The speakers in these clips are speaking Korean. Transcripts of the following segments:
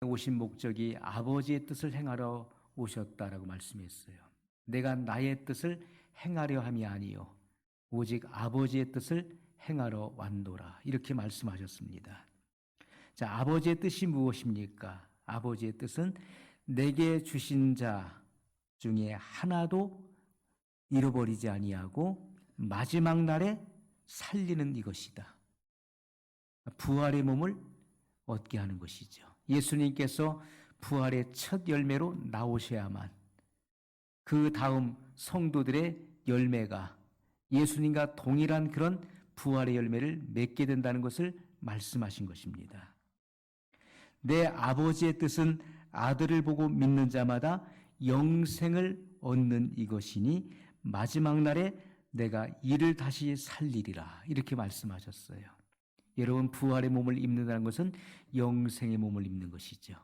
오신 목적이 아버지의 뜻을 행하러 오셨다라고 말씀했어요. 내가 나의 뜻을 행하려 함이 아니요 오직 아버지의 뜻을 행하러 왔노라, 이렇게 말씀하셨습니다. 자, 아버지의 뜻이 무엇입니까? 아버지의 뜻은 내게 주신 자 중에 하나도 잃어버리지 아니하고 마지막 날에 살리는 이것이다. 부활의 몸을 얻게 하는 것이죠. 예수님께서 부활의 첫 열매로 나오셔야만 그 다음 성도들의 열매가 예수님과 동일한 그런 부활의 열매를 맺게 된다는 것을 말씀하신 것입니다. 내 아버지의 뜻은 아들을 보고 믿는 자마다 영생을 얻는 이것이니 마지막 날에 내가 이를 다시 살리리라, 이렇게 말씀하셨어요. 여러분, 부활의 몸을 입는다는 것은 영생의 몸을 입는 것이죠.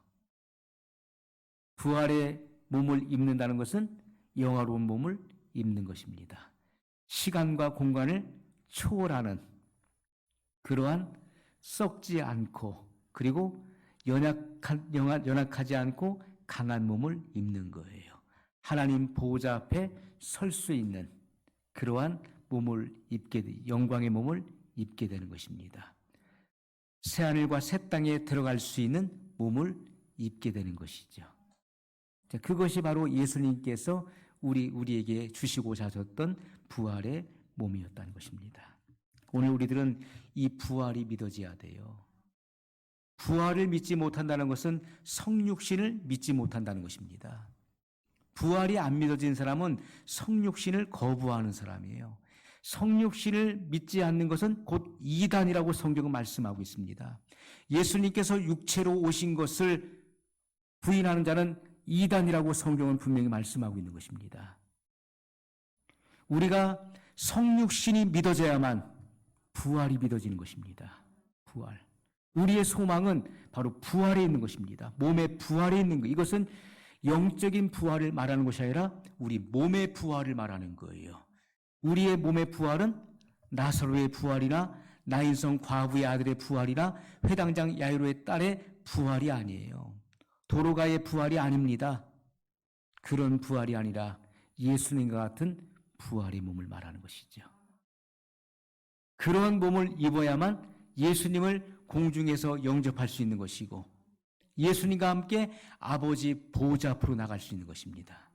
부활의 몸을 입는다는 것은 영화로운 몸을 입는 것입니다. 시간과 공간을 초월하는 그러한 썩지 않고 그리고 연약하지 않고 강한 몸을 입는 거예요. 하나님 보호자 앞에 설 수 있는 그러한 몸을 영광의 몸을 입게 되는 것입니다. 새하늘과 새 땅에 들어갈 수 있는 몸을 입게 되는 것이죠. 그것이 바로 예수님께서 우리에게 주시고자 하셨던 부활의 몸이었다는 것입니다. 오늘 우리들은 이 부활이 믿어져야 돼요. 부활을 믿지 못한다는 것은 성육신을 믿지 못한다는 것입니다. 부활이 안 믿어진 사람은 성육신을 거부하는 사람이에요. 성육신을 믿지 않는 것은 곧 이단이라고 성경은 말씀하고 있습니다. 예수님께서 육체로 오신 것을 부인하는 자는 이단이라고 성경은 분명히 말씀하고 있는 것입니다. 우리가 성육신이 믿어져야만 부활이 믿어지는 것입니다. 부활. 우리의 소망은 바로 부활에 있는 것입니다. 몸의 부활에 있는 것. 이것은 영적인 부활을 말하는 것이 아니라 우리 몸의 부활을 말하는 거예요. 우리의 몸의 부활은 나사로의 부활이나 나인성 과부의 아들의 부활이나 회당장 야이로의 딸의 부활이 아니에요. 도로가의 부활이 아닙니다. 그런 부활이 아니라 예수님과 같은 부활의 몸을 말하는 것이죠. 그런 몸을 입어야만 예수님을 공중에서 영접할 수 있는 것이고 예수님과 함께 아버지 보호자 앞으로 나갈 수 있는 것입니다.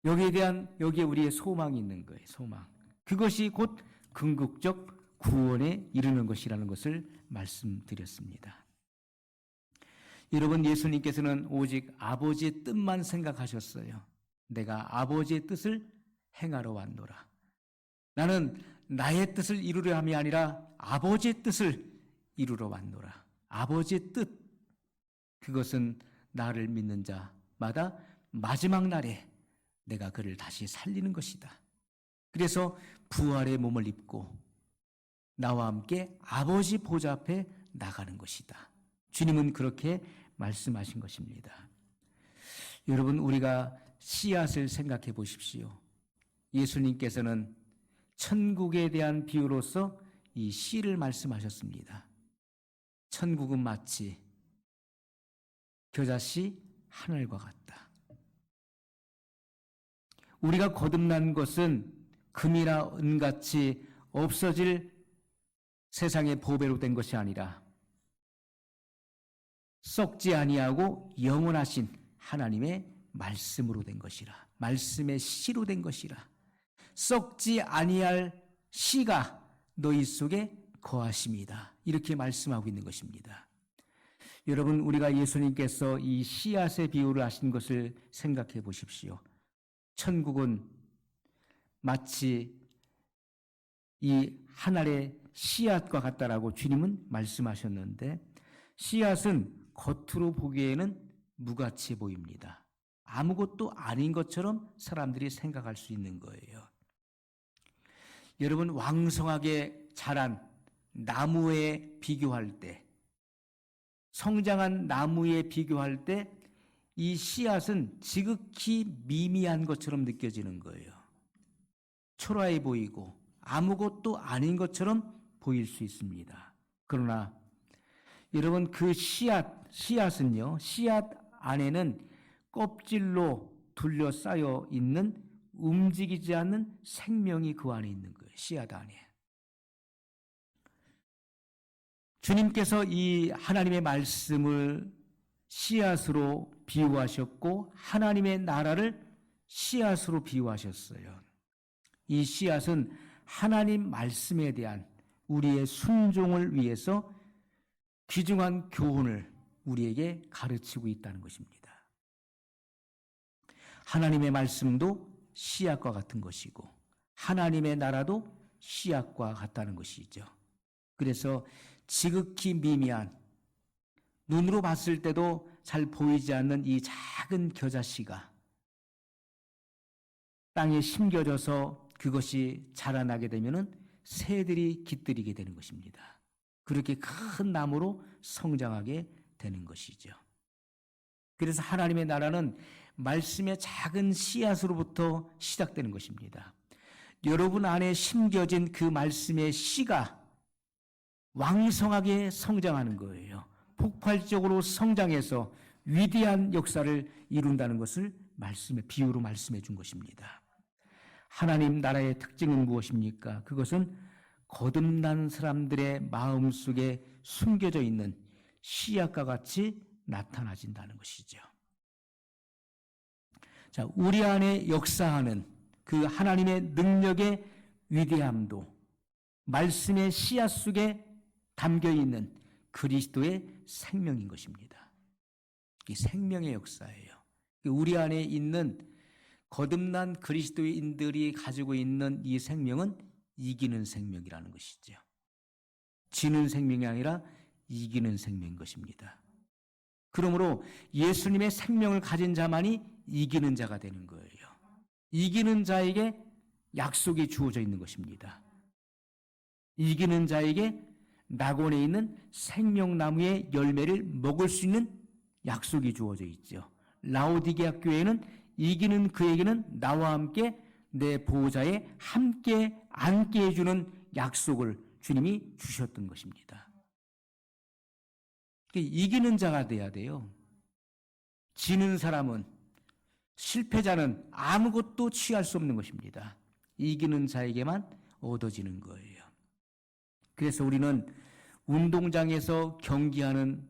여기에 우리의 소망이 있는 거예요. 소망. 그것이 곧 궁극적 구원에 이르는 것이라는 것을 말씀드렸습니다. 여러분, 예수님께서는 오직 아버지의 뜻만 생각하셨어요. 내가 아버지의 뜻을 행하러 왔노라. 나는 나의 뜻을 이루려 함이 아니라 아버지의 뜻을 이루러 왔노라. 아버지의 뜻, 그것은 나를 믿는 자마다 마지막 날에 내가 그를 다시 살리는 것이다. 그래서 부활의 몸을 입고 나와 함께 아버지 보좌 앞에 나가는 것이다. 주님은 그렇게 말씀하신 것입니다. 여러분, 우리가 씨앗을 생각해 보십시오. 예수님께서는 천국에 대한 비유로서 이 씨를 말씀하셨습니다. 천국은 마치 겨자씨 하늘과 같다. 우리가 거듭난 것은 금이나 은같이 없어질 세상의 보배로 된 것이 아니라 썩지 아니하고 영원하신 하나님의 말씀으로 된 것이라. 말씀의 씨로 된 것이라. 썩지 아니할 씨가 너희 속에 거하심이다. 이렇게 말씀하고 있는 것입니다. 여러분, 우리가 예수님께서 이 씨앗의 비유를 하신 것을 생각해 보십시오. 천국은 마치 이 하늘의 씨앗과 같다라고 주님은 말씀하셨는데, 씨앗은 겉으로 보기에는 무가치해 보입니다. 아무것도 아닌 것처럼 사람들이 생각할 수 있는 거예요. 여러분, 왕성하게 자란 나무에 비교할 때, 성장한 나무에 비교할 때 이 씨앗은 지극히 미미한 것처럼 느껴지는 거예요. 초라해 보이고 아무것도 아닌 것처럼 보일 수 있습니다. 그러나 여러분 그 씨앗은요. 씨앗 안에는 껍질로 둘러싸여 있는 움직이지 않는 생명이 그 안에 있는 거예요. 씨앗 안에. 주님께서 이 하나님의 말씀을 씨앗으로 비유하셨고 하나님의 나라를 씨앗으로 비유하셨어요. 이 씨앗은 하나님 말씀에 대한 우리의 순종을 위해서 귀중한 교훈을 우리에게 가르치고 있다는 것입니다. 하나님의 말씀도 씨앗과 같은 것이고 하나님의 나라도 씨앗과 같다는 것이죠. 그래서 지극히 미미한 눈으로 봤을 때도 잘 보이지 않는 이 작은 겨자씨가 땅에 심겨져서 그것이 자라나게 되면은 새들이 깃들이게 되는 것입니다. 그렇게 큰 나무로 성장하게 되는 것이죠. 그래서 하나님의 나라는 말씀의 작은 씨앗으로부터 시작되는 것입니다. 여러분 안에 심겨진 그 말씀의 씨가 왕성하게 성장하는 거예요. 폭발적으로 성장해서 위대한 역사를 이룬다는 것을 비유로 말씀해 준 것입니다. 하나님 나라의 특징은 무엇입니까? 그것은 거듭난 사람들의 마음속에 숨겨져 있는 씨앗과 같이 나타나진다는 것이죠. 자, 우리 안에 역사하는 그 하나님의 능력의 위대함도 말씀의 씨앗 속에 담겨 있는 그리스도의 생명인 것입니다. 이 생명의 역사예요. 우리 안에 있는 거듭난 그리스도인들이 가지고 있는 이 생명은 이기는 생명이라는 것이죠. 지는 생명이 아니라 이기는 생명인 것입니다. 그러므로 예수님의 생명을 가진 자만이 이기는 자가 되는 거예요. 이기는 자에게 약속이 주어져 있는 것입니다. 이기는 자에게 낙원에 있는 생명나무의 열매를 먹을 수 있는 약속이 주어져 있죠. 라오디게아 교회는 이기는 그에게는 나와 함께 내 보좌에 함께 앉게 해주는 약속을 주님이 주셨던 것입니다. 이기는 자가 돼야 돼요. 지는 사람은, 실패자는 아무것도 취할 수 없는 것입니다. 이기는 자에게만 얻어지는 거예요. 그래서 우리는 운동장에서 경기하는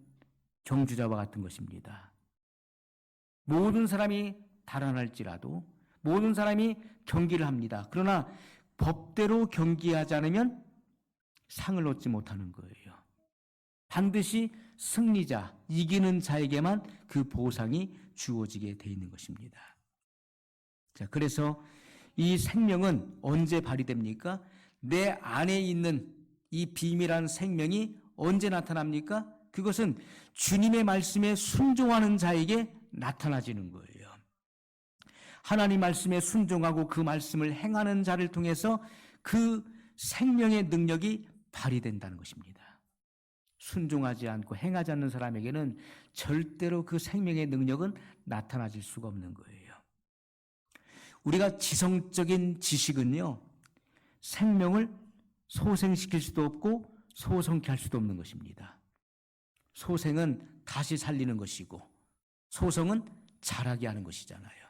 경주자와 같은 것입니다. 모든 사람이 달아날지라도 모든 사람이 경기를 합니다. 그러나 법대로 경기하지 않으면 상을 얻지 못하는 거예요. 반드시 승리자, 이기는 자에게만 그 보상이 주어지게 돼 있는 것입니다. 자, 그래서 이 생명은 언제 발휘됩니까? 내 안에 있는 이 비밀한 생명이 언제 나타납니까? 그것은 주님의 말씀에 순종하는 자에게 나타나지는 거예요. 하나님 말씀에 순종하고 그 말씀을 행하는 자를 통해서 그 생명의 능력이 발휘된다는 것입니다. 순종하지 않고 행하지 않는 사람에게는 절대로 그 생명의 능력은 나타나질 수가 없는 거예요. 우리가 지성적인 지식은요, 생명을 소생시킬 수도 없고 소성케 할 수도 없는 것입니다. 소생은 다시 살리는 것이고 소성은 자라게 하는 것이잖아요.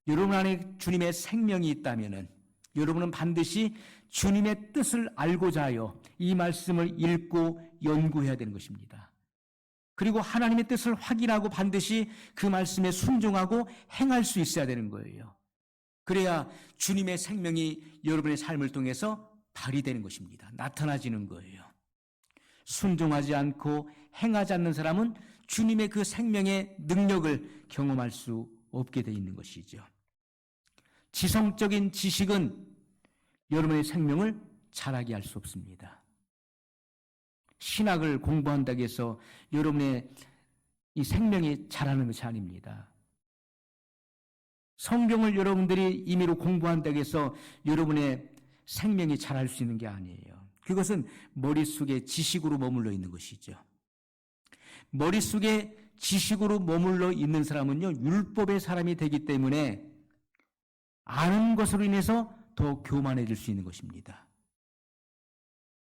여러분 안에 주님의 생명이 있다면은 여러분은 반드시 주님의 뜻을 알고자 하여 이 말씀을 읽고 연구해야 되는 것입니다. 그리고 하나님의 뜻을 확인하고 반드시 그 말씀에 순종하고 행할 수 있어야 되는 거예요. 그래야 주님의 생명이 여러분의 삶을 통해서 발휘되는 것입니다. 나타나지는 거예요. 순종하지 않고 행하지 않는 사람은 주님의 그 생명의 능력을 경험할 수 없게 돼 있는 것이죠. 지성적인 지식은 여러분의 생명을 자라게 할 수 없습니다. 신학을 공부한다고 해서 여러분의 이 생명이 자라는 것이 아닙니다. 성경을 여러분들이 임의로 공부한다고 해서 여러분의 생명이 자랄 수 있는 게 아니에요. 그것은 머릿속에 지식으로 머물러 있는 것이죠. 머릿속에 지식으로 머물러 있는 사람은요, 율법의 사람이 되기 때문에 아는 것으로 인해서 더 교만해질 수 있는 것입니다.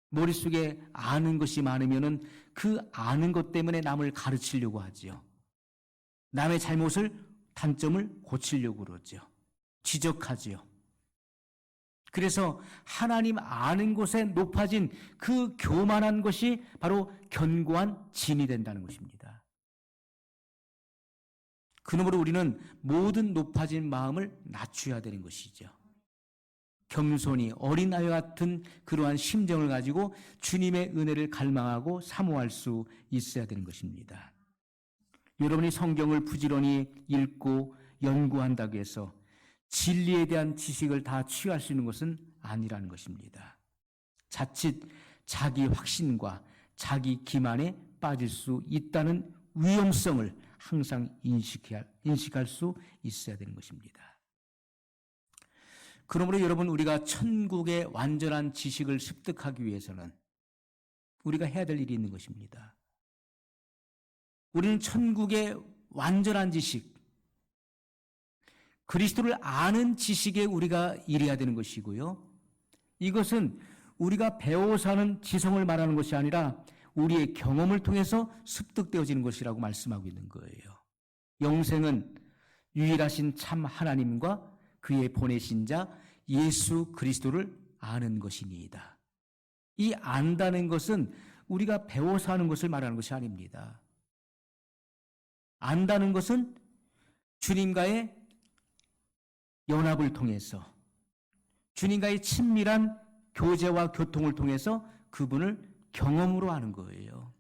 머릿속에 아는 것이 많으면은 그 아는 것 때문에 남을 가르치려고 하지요. 남의 잘못을, 단점을 고치려고 그러죠. 지적하지요. 그래서 하나님 아는 곳에 높아진 그 교만한 것이 바로 견고한 진이 된다는 것입니다. 그러므로 우리는 모든 높아진 마음을 낮춰야 되는 것이죠. 겸손히 어린아이와 같은 그러한 심정을 가지고 주님의 은혜를 갈망하고 사모할 수 있어야 되는 것입니다. 여러분이 성경을 부지런히 읽고 연구한다고 해서 진리에 대한 지식을 다 취할 수 있는 것은 아니라는 것입니다. 자칫 자기 확신과 자기 기만에 빠질 수 있다는 위험성을 항상 인식할 수 있어야 되는 것입니다. 그러므로 여러분, 우리가 천국의 완전한 지식을 습득하기 위해서는 우리가 해야 될 일이 있는 것입니다. 우리는 천국의 완전한 지식, 그리스도를 아는 지식에 우리가 이래야 되는 것이고요. 이것은 우리가 배워서 하는 지성을 말하는 것이 아니라 우리의 경험을 통해서 습득되어지는 것이라고 말씀하고 있는 거예요. 영생은 유일하신 참 하나님과 그의 보내신 자 예수 그리스도를 아는 것이니이다. 이 안다는 것은 우리가 배워서 하는 것을 말하는 것이 아닙니다. 안다는 것은 주님과의 연합을 통해서, 주님과의 친밀한 교제와 교통을 통해서 그분을 경험으로 아는 거예요.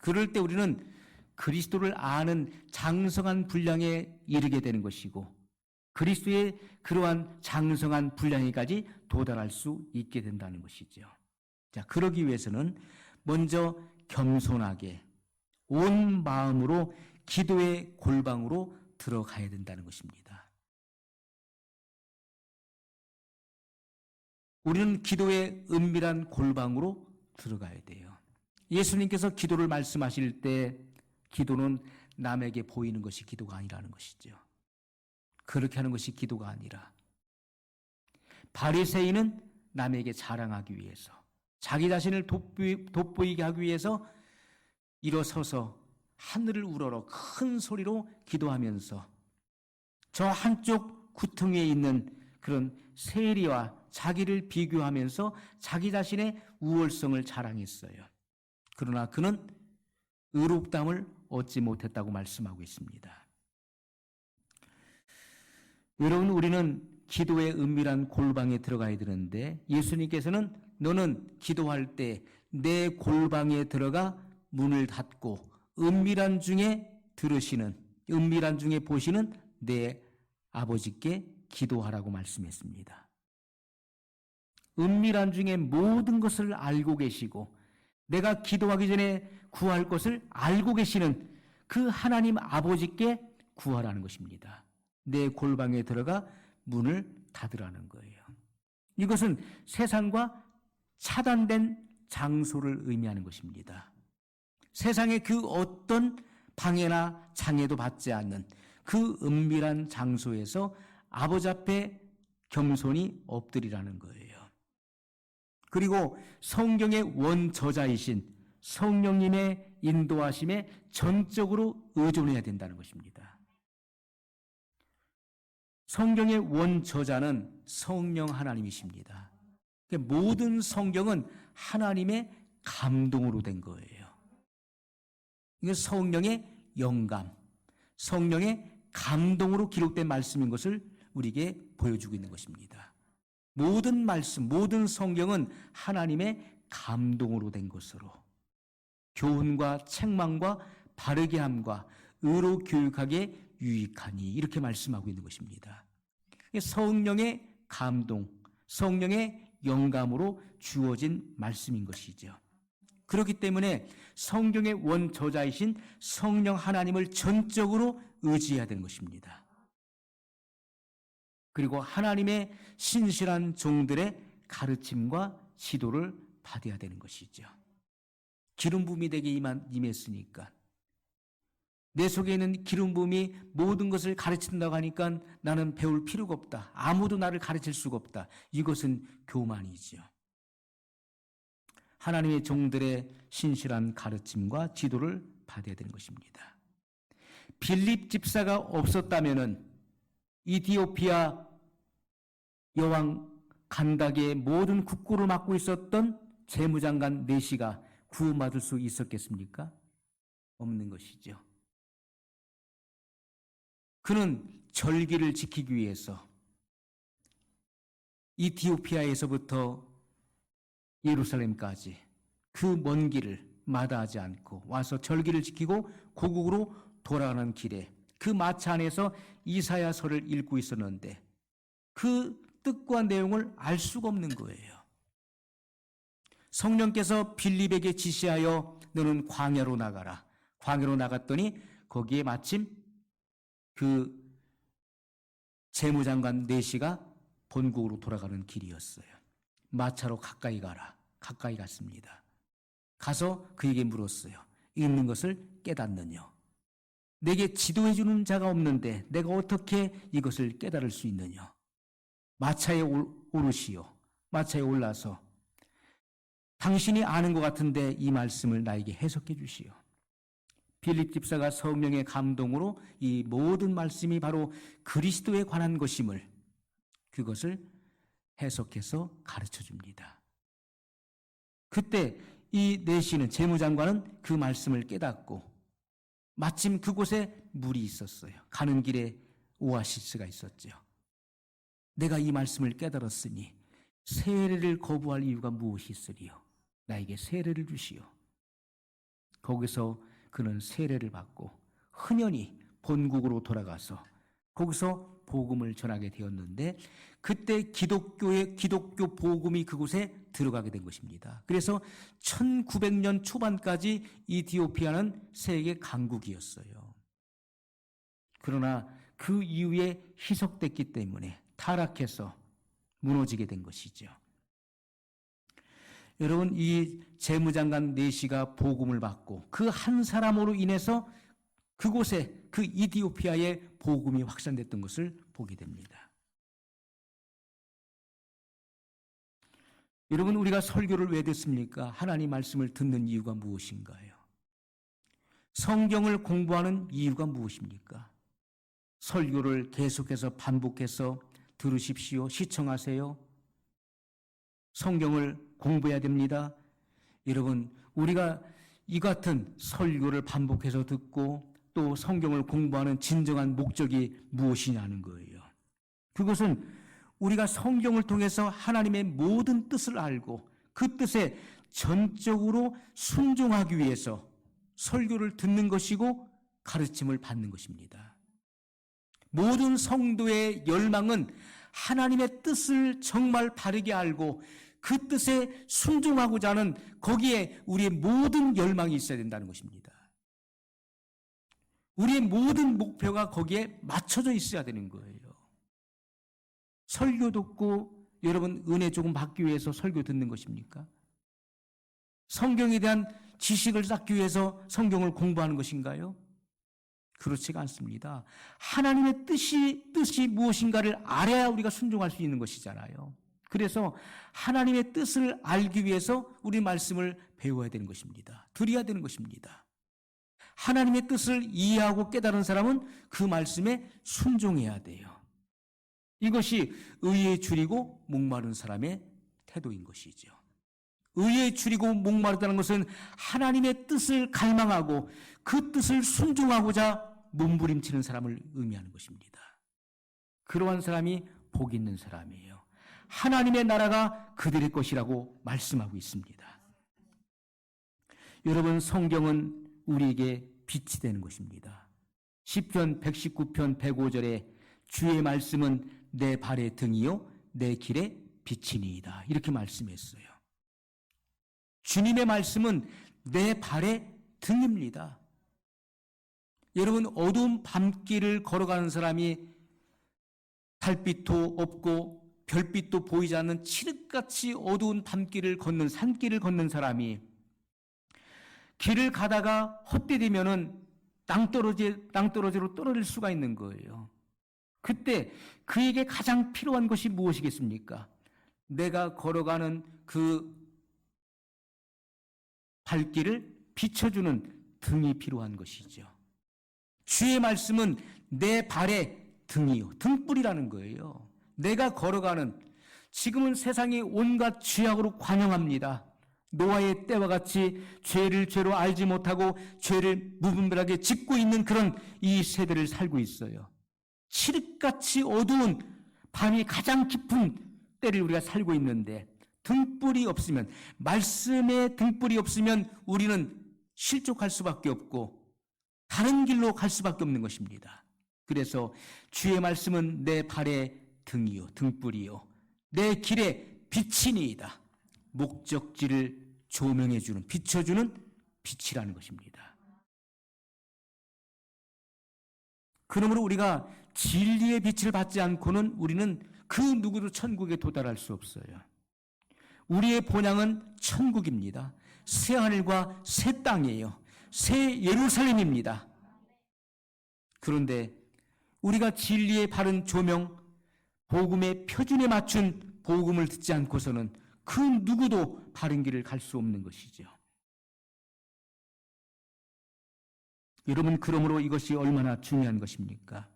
그럴 때 우리는 그리스도를 아는 장성한 분량에 이르게 되는 것이고, 그리스도의 그러한 장성한 분량에까지 도달할 수 있게 된다는 것이죠. 자, 그러기 위해서는 먼저 겸손하게 온 마음으로 기도의 골방으로 들어가야 된다는 것입니다. 우리는 기도의 은밀한 골방으로 들어가야 돼요. 예수님께서 기도를 말씀하실 때 기도는 남에게 보이는 것이 기도가 아니라는 것이죠. 그렇게 하는 것이 기도가 아니라, 바리새인은 남에게 자랑하기 위해서, 자기 자신을 돋보이게 하기 위해서 일어서서 하늘을 우러러 큰 소리로 기도하면서 저 한쪽 구덩이에 있는 그런 세리와 자기를 비교하면서 자기 자신의 우월성을 자랑했어요. 그러나 그는 의롭다함을 얻지 못했다고 말씀하고 있습니다. 여러분, 우리는 기도의 은밀한 골방에 들어가야 되는데, 예수님께서는 너는 기도할 때 내 골방에 들어가 문을 닫고 은밀한 중에 들으시는, 은밀한 중에 보시는 내 아버지께 기도하라고 말씀했습니다. 은밀한 중에 모든 것을 알고 계시고 내가 기도하기 전에 구할 것을 알고 계시는 그 하나님 아버지께 구하라는 것입니다. 내 골방에 들어가 문을 닫으라는 거예요. 이것은 세상과 차단된 장소를 의미하는 것입니다. 세상의 그 어떤 방해나 장애도 받지 않는 그 은밀한 장소에서 아버지 앞에 겸손히 엎드리라는 거예요. 그리고 성경의 원저자이신 성령님의 인도하심에 전적으로 의존해야 된다는 것입니다. 성경의 원저자는 성령 하나님이십니다. 모든 성경은 하나님의 감동으로 된 거예요. 이건 성령의 영감, 성령의 감동으로 기록된 말씀인 것을 우리에게 보여주고 있는 것입니다. 모든 말씀, 모든 성경은 하나님의 감동으로 된 것으로 교훈과 책망과 바르게 함과 의로 교육하기에 유익하니, 이렇게 말씀하고 있는 것입니다. 성령의 감동, 성령의 영감으로 주어진 말씀인 것이죠. 그렇기 때문에 성경의 원저자이신 성령 하나님을 전적으로 의지해야 되는 것입니다. 그리고 하나님의 신실한 종들의 가르침과 지도를 받아야 되는 것이죠. 기름 부음이 내게 임했으니까, 내 속에 있는 기름 부음이 모든 것을 가르친다고 하니까 나는 배울 필요가 없다, 아무도 나를 가르칠 수가 없다, 이것은 교만이죠. 하나님의 종들의 신실한 가르침과 지도를 받아야 되는 것입니다. 빌립 집사가 없었다면은 이디오피아 여왕 간닥의 모든 국고를 맡고 있었던 재무장관 네시가 구원받을 수 있었겠습니까? 없는 것이죠. 그는 절기를 지키기 위해서 이티오피아에서부터 예루살렘까지 그 먼 길을 마다하지 않고 와서 절기를 지키고 고국으로 돌아가는 길에 그 마차 안에서 이사야서를 읽고 있었는데 그 뜻과 내용을 알 수가 없는 거예요. 성령께서 빌립에게 지시하여 너는 광야로 나가라. 광야로 나갔더니 거기에 마침 그 재무장관 네시가 본국으로 돌아가는 길이었어요. 마차로 가까이 가라. 가까이 갔습니다. 가서 그에게 물었어요. 있는 것을 깨닫느냐? 내게 지도해 주는 자가 없는데 내가 어떻게 이것을 깨달을 수 있느냐? 마차에 오르시오. 마차에 올라서 당신이 아는 것 같은데 이 말씀을 나에게 해석해 주시오. 빌립 집사가 성령의 감동으로 이 모든 말씀이 바로 그리스도에 관한 것임을 그것을 해석해서 가르쳐 줍니다. 그때 이 네시는 재무장관은 그 말씀을 깨닫고 마침 그곳에 물이 있었어요. 가는 길에 오아시스가 있었죠. 내가 이 말씀을 깨달았으니 세례를 거부할 이유가 무엇이 있으리요? 나에게 세례를 주시오. 거기서 그는 세례를 받고 흔연히 본국으로 돌아가서 거기서 복음을 전하게 되었는데 그때 기독교 복음이 그곳에 들어가게 된 것입니다. 그래서 1900년 초반까지 이티오피아는 세계 강국이었어요. 그러나 그 이후에 희석됐기 때문에 타락해서 무너지게 된 것이죠. 여러분, 이 재무장관 네시가 복음을 받고 그 한 사람으로 인해서 그곳에 그 이디오피아의 복음이 확산됐던 것을 보게 됩니다. 여러분, 우리가 설교를 왜 듣습니까? 하나님 말씀을 듣는 이유가 무엇인가요? 성경을 공부하는 이유가 무엇입니까? 설교를 계속해서 반복해서 들으십시오. 시청하세요. 성경을 공부해야 됩니다. 여러분, 우리가 이 같은 설교를 반복해서 듣고 또 성경을 공부하는 진정한 목적이 무엇이냐는 거예요. 그것은 우리가 성경을 통해서 하나님의 모든 뜻을 알고 그 뜻에 전적으로 순종하기 위해서 설교를 듣는 것이고 가르침을 받는 것입니다. 모든 성도의 열망은 하나님의 뜻을 정말 바르게 알고 그 뜻에 순종하고자 하는 거기에 우리의 모든 열망이 있어야 된다는 것입니다. 우리의 모든 목표가 거기에 맞춰져 있어야 되는 거예요. 설교 듣고 여러분 은혜 조금 받기 위해서 설교 듣는 것입니까? 성경에 대한 지식을 쌓기 위해서 성경을 공부하는 것인가요? 그렇지가 않습니다. 하나님의 뜻이 무엇인가를 알아야 우리가 순종할 수 있는 것이잖아요. 그래서 하나님의 뜻을 알기 위해서 우리 말씀을 배워야 되는 것입니다. 드려야 되는 것입니다. 하나님의 뜻을 이해하고 깨달은 사람은 그 말씀에 순종해야 돼요. 이것이 의에 줄이고 목마른 사람의 태도인 것이죠. 의에 줄이고 목마르다는 것은 하나님의 뜻을 갈망하고 그 뜻을 순종하고자 몸부림치는 사람을 의미하는 것입니다. 그러한 사람이 복 있는 사람이에요. 하나님의 나라가 그들의 것이라고 말씀하고 있습니다. 여러분, 성경은 우리에게 빛이 되는 것입니다. 시편 119편 105절에 주의 말씀은 내 발의 등이요 내 길의 빛이니이다. 이렇게 말씀했어요. 주님의 말씀은 내 발의 등입니다. 여러분, 어두운 밤길을 걸어가는 사람이 달빛도 없고 별빛도 보이지 않는 칠흑같이 어두운 밤길을 걷는 산길을 걷는 사람이 길을 가다가 헛디디면은 땅떨어지로 떨어질 수가 있는 거예요. 그때 그에게 가장 필요한 것이 무엇이겠습니까? 내가 걸어가는 그 발길을 비춰주는 등이 필요한 것이죠. 주의 말씀은 내 발의 등이요, 등불이라는 거예요. 내가 걸어가는, 지금은 세상이 온갖 죄악으로 관영합니다. 노아의 때와 같이 죄를 죄로 알지 못하고 죄를 무분별하게 짓고 있는 그런 이 세대를 살고 있어요. 칠흑같이 어두운 밤이 가장 깊은 때를 우리가 살고 있는데, 등불이 없으면, 말씀의 등불이 없으면 우리는 실족할 수밖에 없고 다른 길로 갈 수밖에 없는 것입니다. 그래서 주의 말씀은 내 발의 등이요, 등불이요, 내 길의 빛이니이다. 목적지를 조명해주는, 비춰주는 빛이라는 것입니다. 그러므로 우리가 진리의 빛을 받지 않고는 우리는 그 누구도 천국에 도달할 수 없어요. 우리의 본향은 천국입니다. 새 하늘과 새 땅이에요. 새 예루살렘입니다. 그런데 우리가 진리의 바른 조명, 복음의 표준에 맞춘 복음을 듣지 않고서는 그 누구도 바른 길을 갈 수 없는 것이죠. 여러분, 그러므로 이것이 얼마나 중요한 것입니까?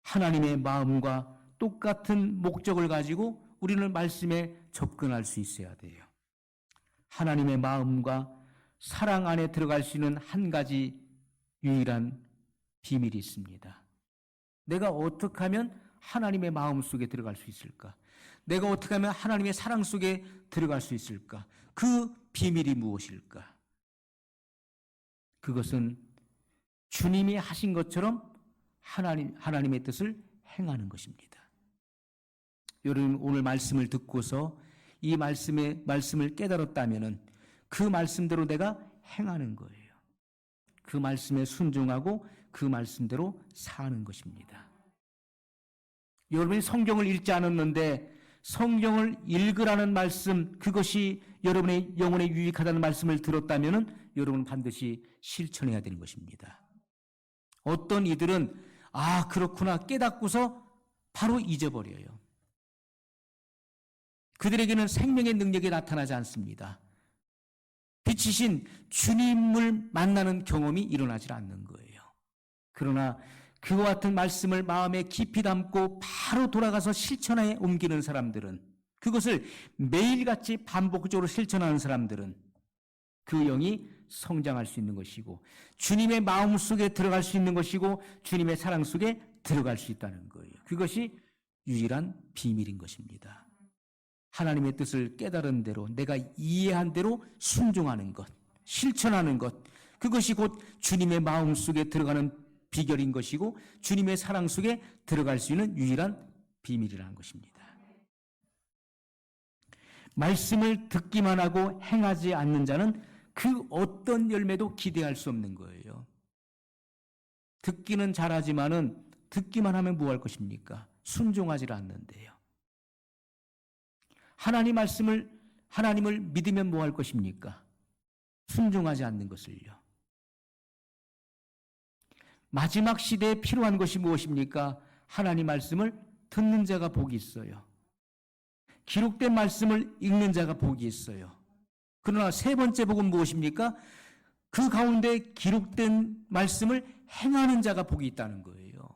하나님의 마음과 똑같은 목적을 가지고 우리는 말씀에 접근할 수 있어야 돼요. 하나님의 마음과 사랑 안에 들어갈 수 있는 한 가지 유일한 비밀이 있습니다. 내가 어떻게 하면 하나님의 마음 속에 들어갈 수 있을까? 내가 어떻게 하면 하나님의 사랑 속에 들어갈 수 있을까? 그 비밀이 무엇일까? 그것은 주님이 하신 것처럼 하나님의 뜻을 행하는 것입니다. 여러분, 오늘 말씀을 듣고서 이 말씀을 깨달았다면은 그 말씀대로 내가 행하는 거예요. 그 말씀에 순종하고 그 말씀대로 사는 것입니다. 여러분이 성경을 읽지 않았는데 성경을 읽으라는 말씀, 그것이 여러분의 영혼에 유익하다는 말씀을 들었다면은 여러분은 반드시 실천해야 되는 것입니다. 어떤 이들은 그렇구나 깨닫고서 바로 잊어버려요. 그들에게는 생명의 능력이 나타나지 않습니다. 빛이신 주님을 만나는 경험이 일어나지 않는 거예요. 그러나 그와 같은 말씀을 마음에 깊이 담고 바로 돌아가서 실천에 옮기는 사람들은, 그것을 매일같이 반복적으로 실천하는 사람들은 그 영이 성장할 수 있는 것이고 주님의 마음 속에 들어갈 수 있는 것이고 주님의 사랑 속에 들어갈 수 있다는 거예요. 그것이 유일한 비밀인 것입니다. 하나님의 뜻을 깨달은 대로, 내가 이해한 대로 순종하는 것, 실천하는 것, 그것이 곧 주님의 마음 속에 들어가는 비결인 것이고 주님의 사랑 속에 들어갈 수 있는 유일한 비밀이라는 것입니다. 말씀을 듣기만 하고 행하지 않는 자는 그 어떤 열매도 기대할 수 없는 거예요. 듣기는 잘하지만은 듣기만 하면 뭐 할 것입니까? 순종하지 않는데요. 하나님을 믿으면 뭐 할 것입니까? 순종하지 않는 것을요. 마지막 시대에 필요한 것이 무엇입니까? 하나님 말씀을 듣는 자가 복이 있어요. 기록된 말씀을 읽는 자가 복이 있어요. 그러나 세 번째 복은 무엇입니까? 그 가운데 기록된 말씀을 행하는 자가 복이 있다는 거예요.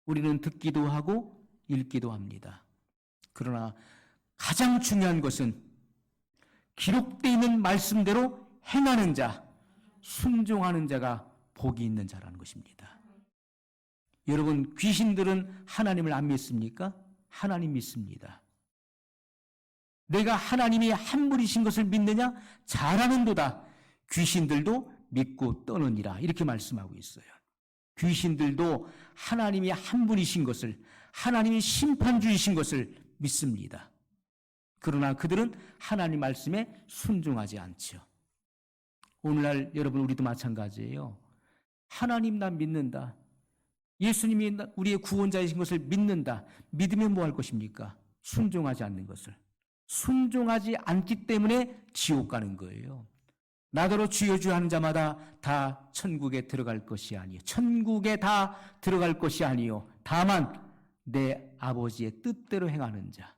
우리는 듣기도 하고 읽기도 합니다. 그러나 가장 중요한 것은 기록되어 있는 말씀대로 행하는 자, 순종하는 자가 복이 있는 자라는 것입니다. 여러분, 귀신들은 하나님을 안 믿습니까? 하나님 믿습니다. 내가 하나님이 한 분이신 것을 믿느냐? 잘하는도다. 귀신들도 믿고 떠느니라. 이렇게 말씀하고 있어요. 귀신들도 하나님이 한 분이신 것을, 하나님이 심판주이신 것을 믿습니다. 그러나 그들은 하나님 말씀에 순종하지 않죠. 오늘날 여러분, 우리도 마찬가지예요. 하나님 난 믿는다. 예수님이 우리의 구원자이신 것을 믿는다. 믿으면 뭐 할 것입니까? 순종하지 않는 것을. 순종하지 않기 때문에 지옥 가는 거예요. 나더러 주여 주여 하는 자마다 다 천국에 들어갈 것이 아니요. 천국에 다 들어갈 것이 아니요. 다만 내 아버지의 뜻대로 행하는 자,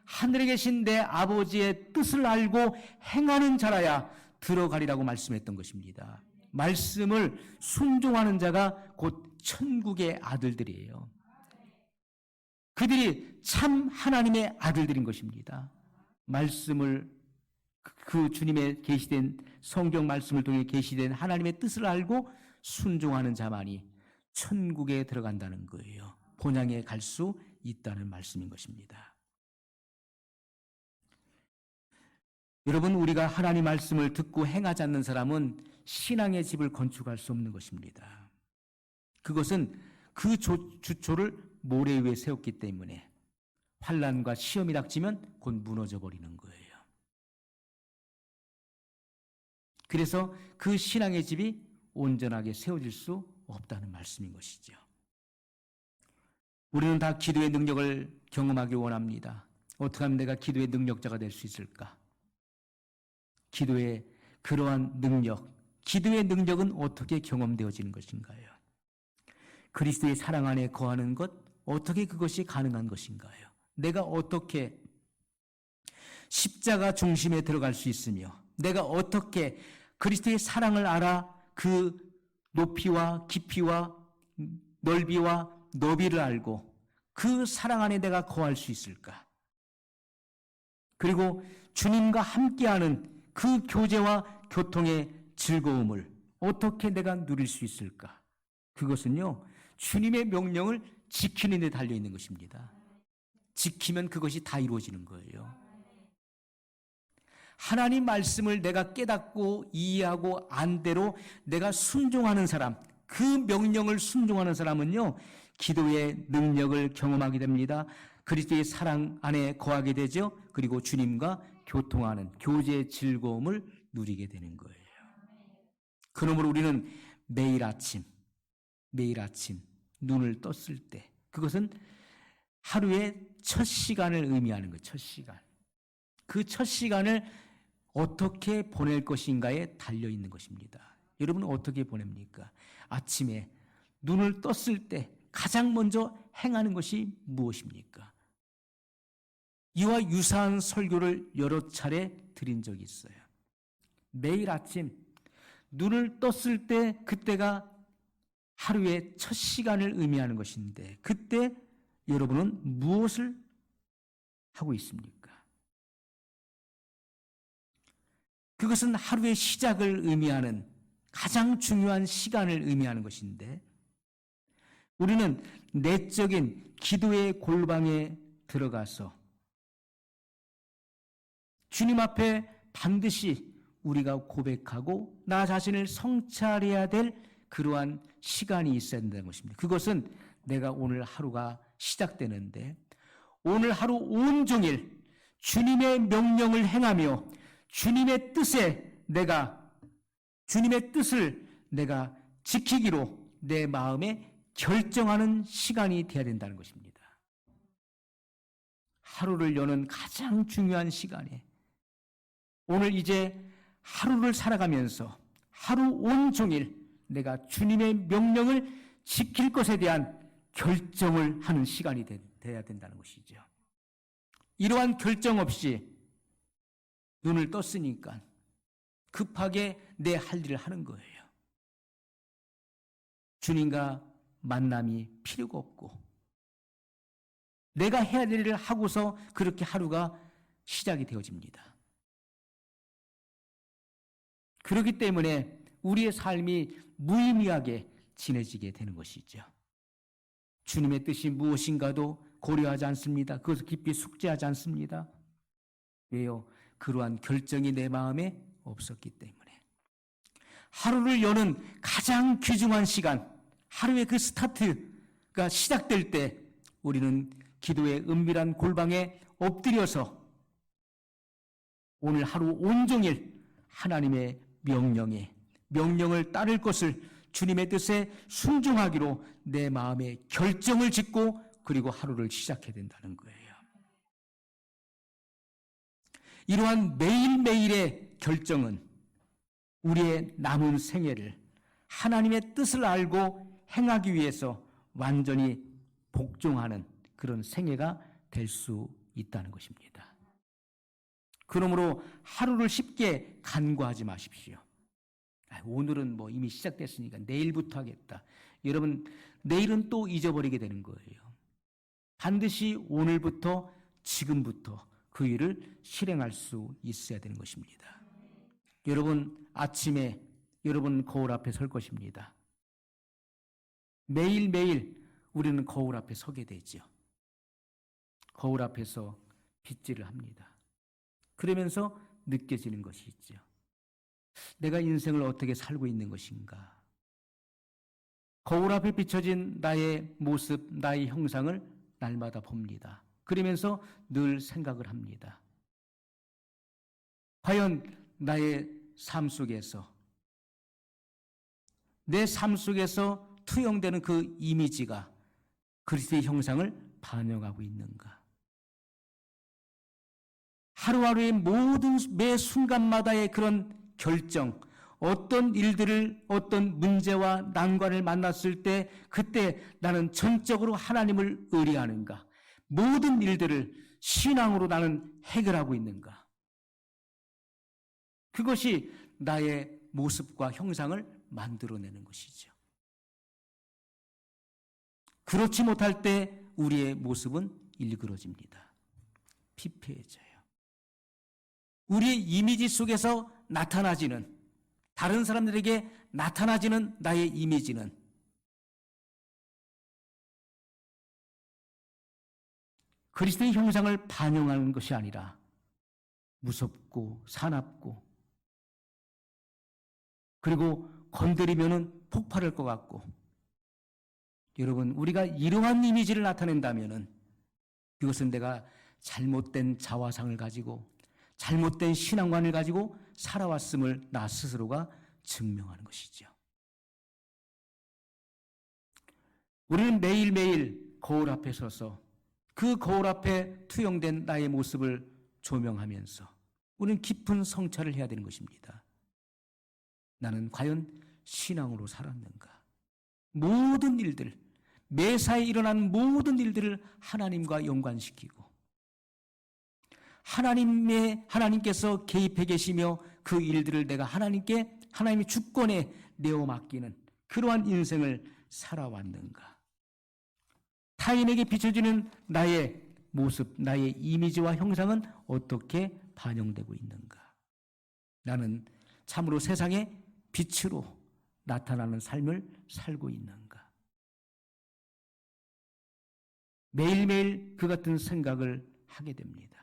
하늘에 계신 내 아버지의 뜻을 알고 행하는 자라야 들어가리라고 말씀했던 것입니다. 말씀을 순종하는 자가 곧 천국의 아들들이에요. 그들이 참 하나님의 아들들인 것입니다. 말씀을, 그 주님의 계시된 성경 말씀을 통해 계시된 하나님의 뜻을 알고 순종하는 자만이 천국에 들어간다는 거예요. 본향에 갈 수 있다는 말씀인 것입니다. 여러분, 우리가 하나님 말씀을 듣고 행하지 않는 사람은 신앙의 집을 건축할 수 없는 것입니다. 그것은 그 주초를 모래 위에 세웠기 때문에 환난과 시험이 닥치면 곧 무너져 버리는 거예요. 그래서 그 신앙의 집이 온전하게 세워질 수 없다는 말씀인 것이죠. 우리는 다 기도의 능력을 경험하길 원합니다. 어떻게 하면 내가 기도의 능력자가 될 수 있을까? 기도의 그러한 능력, 기도의 능력은 어떻게 경험되어지는 것인가요? 그리스도의 사랑 안에 거하는 것, 어떻게 그것이 가능한 것인가요? 내가 어떻게 십자가 중심에 들어갈 수 있으며, 내가 어떻게 그리스도의 사랑을 알아 그 높이와 깊이와 넓이와 너비를 알고 그 사랑 안에 내가 거할 수 있을까? 그리고 주님과 함께하는 그 교제와 교통의 즐거움을 어떻게 내가 누릴 수 있을까? 그것은요, 주님의 명령을 지키는 데 달려있는 것입니다. 지키면 그것이 다 이루어지는 거예요. 하나님 말씀을 내가 깨닫고 이해하고 안 대로 내가 순종하는 사람, 그 명령을 순종하는 사람은요, 기도의 능력을 경험하게 됩니다. 그리스도의 사랑 안에 거하게 되죠. 그리고 주님과 교통하는 교제의 즐거움을 누리게 되는 거예요. 그러므로 우리는 매일 아침 눈을 떴을 때, 그것은 하루의 첫 시간을 의미하는 거예요. 첫 시간. 그 첫 시간을 어떻게 보낼 것인가에 달려있는 것입니다. 여러분은 어떻게 보냅니까? 아침에 눈을 떴을 때 가장 먼저 행하는 것이 무엇입니까? 이와 유사한 설교를 여러 차례 드린 적이 있어요. 매일 아침 눈을 떴을 때 그때가 하루의 첫 시간을 의미하는 것인데, 그때 여러분은 무엇을 하고 있습니까? 그것은 하루의 시작을 의미하는 가장 중요한 시간을 의미하는 것인데, 우리는 내적인 기도의 골방에 들어가서 주님 앞에 반드시 우리가 고백하고 나 자신을 성찰해야 될 그러한 시간이 있어야 된다는 것입니다. 그것은 내가 오늘 하루가 시작되는데, 오늘 하루 온종일 주님의 명령을 행하며 주님의 뜻을 내가 지키기로 내 마음에 결정하는 시간이 되어야 된다는 것입니다. 하루를 여는 가장 중요한 시간에 오늘 이제 하루를 살아가면서 하루 온종일 내가 주님의 명령을 지킬 것에 대한 결정을 하는 시간이 되어야 된다는 것이죠. 이러한 결정 없이 눈을 떴으니까 급하게 내 할 일을 하는 거예요. 주님과 만남이 필요가 없고 내가 해야 될 일을 하고서 그렇게 하루가 시작이 되어집니다. 그렇기 때문에 우리의 삶이 무의미하게 지내지게 되는 것이죠. 주님의 뜻이 무엇인가도 고려하지 않습니다. 그것을 깊이 숙지하지 않습니다. 왜요? 그러한 결정이 내 마음에 없었기 때문에. 하루를 여는 가장 귀중한 시간, 하루의 그 스타트가 시작될 때 우리는 기도의 은밀한 골방에 엎드려서 오늘 하루 온종일 하나님의 명령을 따를 것을, 주님의 뜻에 순종하기로 내 마음에 결정을 짓고 그리고 하루를 시작해야 된다는 거예요. 이러한 매일매일의 결정은 우리의 남은 생애를 하나님의 뜻을 알고 행하기 위해서 완전히 복종하는 그런 생애가 될 수 있다는 것입니다. 그러므로 하루를 쉽게 간과하지 마십시오. 오늘은 뭐 이미 시작됐으니까 내일부터 하겠다. 여러분, 내일은 또 잊어버리게 되는 거예요. 반드시 오늘부터, 지금부터 그 일을 실행할 수 있어야 되는 것입니다. 여러분, 아침에 여러분 거울 앞에 설 것입니다. 매일매일 우리는 거울 앞에 서게 되죠. 거울 앞에서 빗질을 합니다. 그러면서 느껴지는 것이 있죠. 내가 인생을 어떻게 살고 있는 것인가? 거울 앞에 비춰진 나의 모습, 나의 형상을 날마다 봅니다. 그러면서 늘 생각을 합니다. 과연 나의 삶 속에서, 내 삶 속에서 투영되는 그 이미지가 그리스도의 형상을 반영하고 있는가? 하루하루의 모든 매 순간마다의 그런 결정, 어떤 일들을, 어떤 문제와 난관을 만났을 때 그때 나는 전적으로 하나님을 의뢰하는가? 모든 일들을 신앙으로 나는 해결하고 있는가? 그것이 나의 모습과 형상을 만들어내는 것이죠. 그렇지 못할 때 우리의 모습은 일그러집니다. 피폐해져요. 우리의 이미지 속에서 나타나지는, 다른 사람들에게 나타나지는 나의 이미지는 그리스도의 형상을 반영하는 것이 아니라 무섭고 사납고, 그리고 건드리면은 폭발할 것 같고, 여러분, 우리가 이러한 이미지를 나타낸다면은 그것은 내가 잘못된 자화상을 가지고 잘못된 신앙관을 가지고 살아왔음을 나 스스로가 증명하는 것이죠. 우리는 매일매일 거울 앞에 서서 그 거울 앞에 투영된 나의 모습을 조명하면서 우리는 깊은 성찰을 해야 되는 것입니다. 나는 과연 신앙으로 살았는가? 모든 일들, 매사에 일어난 모든 일들을 하나님과 연관시키고 하나님께서 개입해 계시며 그 일들을 내가 하나님의 주권에 내어 맡기는 그러한 인생을 살아왔는가? 타인에게 비춰지는 나의 모습, 나의 이미지와 형상은 어떻게 반영되고 있는가? 나는 참으로 세상의 빛으로 나타나는 삶을 살고 있는가? 매일매일 그 같은 생각을 하게 됩니다.